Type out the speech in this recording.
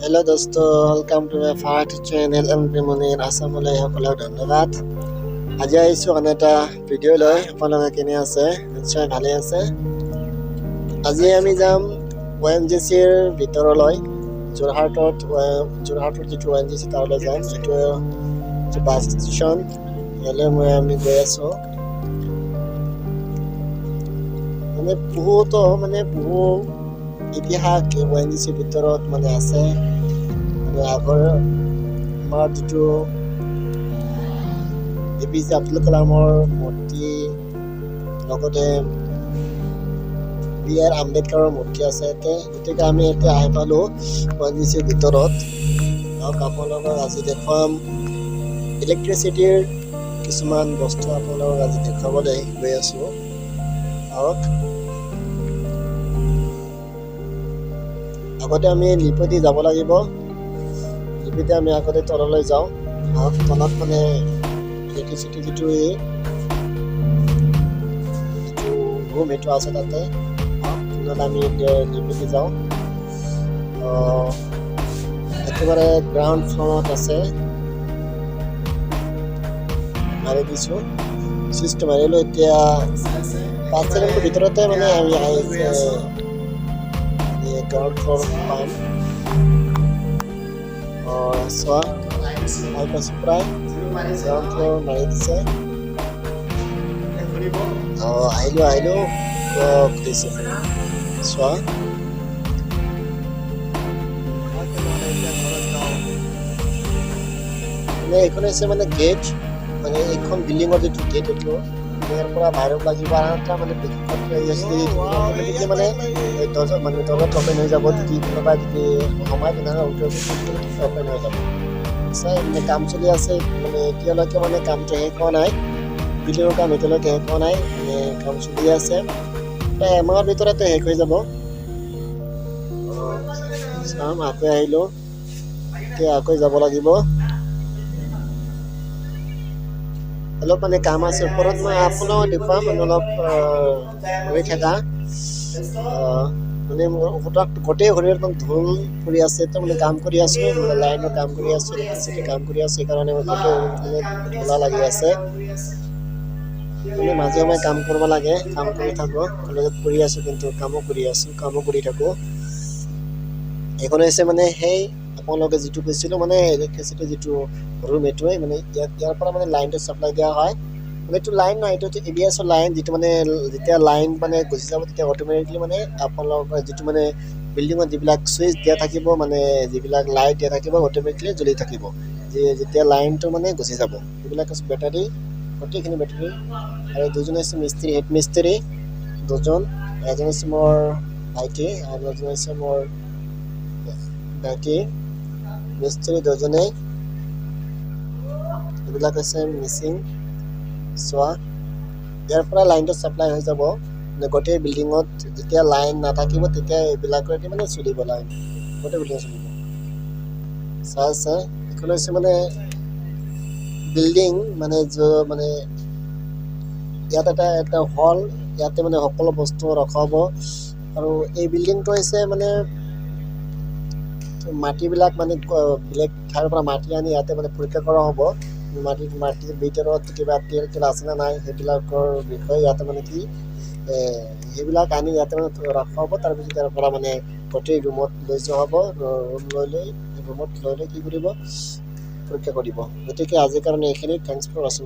Hello dosto, welcome to my Fart channel and Munir Asamulai সকলক ধন্যবাদ। আজি আহিছো আন এটা ভিডিঅ' লৈ আপোনালোকে কেনে আছে নিশ্চয় ভালে আছে। আজি আমি যাম ONGCৰ ভিতৰলৈ যোৰহাটত যিটো ONGC তালৈ যাম। এইটো বাছ ষ্টেচন ইয়ালৈ আমি গৈ আছো। বহু ইতিহাস ONGC ভিতৰত আছে। আগৰ আমাৰ যিটো APJ আব্দুল কালামৰ মূৰ্তি লগতে BR আম্বেদকাৰৰ মূৰ্তি আছে গতিকে আমি এতিয়া আহি পালো ONGC ভিতৰত। আপোনালোকক আজি দেখুৱাম ইলেক্ট্ৰিচিটিৰ কিছুমান বস্তু আপোনালোকক আজি দেখুৱাবলৈ গৈ আছো। আগতে আমি লিপতি যাব লাগিব। লিপিতে আমি আগতে তললৈ যাওঁ। তলত ইলেক্ট্ৰিচিটি যিটো ৰুম এইটো আছে তাতে আমি লিপিতে যাওঁ। একেবাৰে গ্ৰাউণ্ড ফ্ল'ৰত আছে। মাৰি দিছোঁ চুইচটো মাৰিলোঁ। এতিয়া 5 ছেকেণ্ডৰ ভিতৰতে আমি গ্ৰাউণ্ড ফ্ল'ৰ পাম। চোৱা আহি পাইছোঁ প্ৰায় গ্ৰাউণ্ড ফ্ল'ৰ মাৰি দিছে। আহিলোঁ খুলিছে চোৱা। এইখন হৈছে গেট এইখন বিল্ডিঙৰ যিটো গেট এইটো ইয়াৰ পৰা বাহিৰত লাগিব। আৰু এটা দৰ্জাত অপেন হৈ যাব। যদি কোনোবাই সোমাই তেনেহ'লে অপেন হৈ যাব। কাম চলি আছে এতিয়ালৈকে কামটো শেষ হোৱা নাই। বিল্ডিঙৰ কাম এতিয়ালৈকে শেষ হোৱা নাই। কাম চলি আছে। প্ৰায় এমাহৰ ভিতৰতে শেষ হৈ যাব। চাম আকৌ আহিলোঁ। এতিয়া আকৌ যাব লাগিব। অলপ কাম আছে ওপৰত। মই আপোনাক দেখুৱাম অলপ ৰৈ থাকা। গোটেই শৰীৰ ধুল পৰি আছে। কাম কৰি আছো লাইনৰ কাম কৰি আছো ইলেক্ট্ৰিচিটি কাম কৰি আছো। সেইকাৰণে ধূলা লাগি আছে। মাজে সময়ে কাম কৰিব লাগে। কাম কৰি থাকো। কলেজত পঢ়ি আছো কিন্তু কামো কৰি থাকো। এইখন হৈছে সেই আপোনালোকে যিটো কৈছিলো ইলেক্ট্ৰিচিটি যিটো ৰুম এইটোৱে ইয়াৰ পৰা লাইনটো চাপ্লাই দিয়া হয়। এইটো লাইন নহয়, এইটো ABSৰ লাইন যিটো যেতিয়া লাইন গুচি যাব তেতিয়া অট'মেটিকলি আপোনালোকৰ যিটো বিল্ডিঙত যিবিলাক চুইচ দিয়া থাকিব যিবিলাক লাইট দিয়া থাকিব অট'মেটিকলি জ্বলি থাকিব যেতিয়া লাইনটো গুচি যাব। সেইবিলাক হৈছে বেটাৰী, গোটেইখিনি বেটাৰী। আৰু দুজন হৈছে মিস্ত্ৰী, হেড মিস্ত্ৰী দুজন। এজন হৈছে মোৰ ভাইটি আৰু এজন হৈছে মোৰ মিস্ত্ৰী দুজনে। এইবিলাক হৈছে মিচিং। চোৱা ইয়াৰ পৰা লাইনটো চাপ্লাই হৈ যাব গোটেই বিল্ডিঙত। যেতিয়া লাইন নাথাকিব তেতিয়া এইবিলাকেদি চলিব লাইন, গোটেই বিল্ডিং চলিব। চাই এইখন হৈছে বিল্ডিং ইয়াত এটা হল। ইয়াতে সকলো বস্তু ৰখা হ'ব। আৰু এই বিল্ডিংটো হৈছে মাটিবিলাক বেলেগ ঠাইৰ পৰা মাটি আনি ইয়াতে পৰীক্ষা কৰা হ'ব। মাটিৰ ভিতৰত কিবা তেল আছে নে নাই সেইবিলাকৰ বিষয়ে ইয়াতে সেইবিলাক আনি ইয়াতে ৰখা হ'ব। তাৰপিছত ইয়াৰ পৰা গোটেই ৰুমত লৈ যোৱা হ'ব। ৰুমত লৈ কি কৰিব পৰীক্ষা কৰিব। গতিকে আজিৰ কাৰণে এইখিনি। থেংকছ ফৰ ৱাচিং।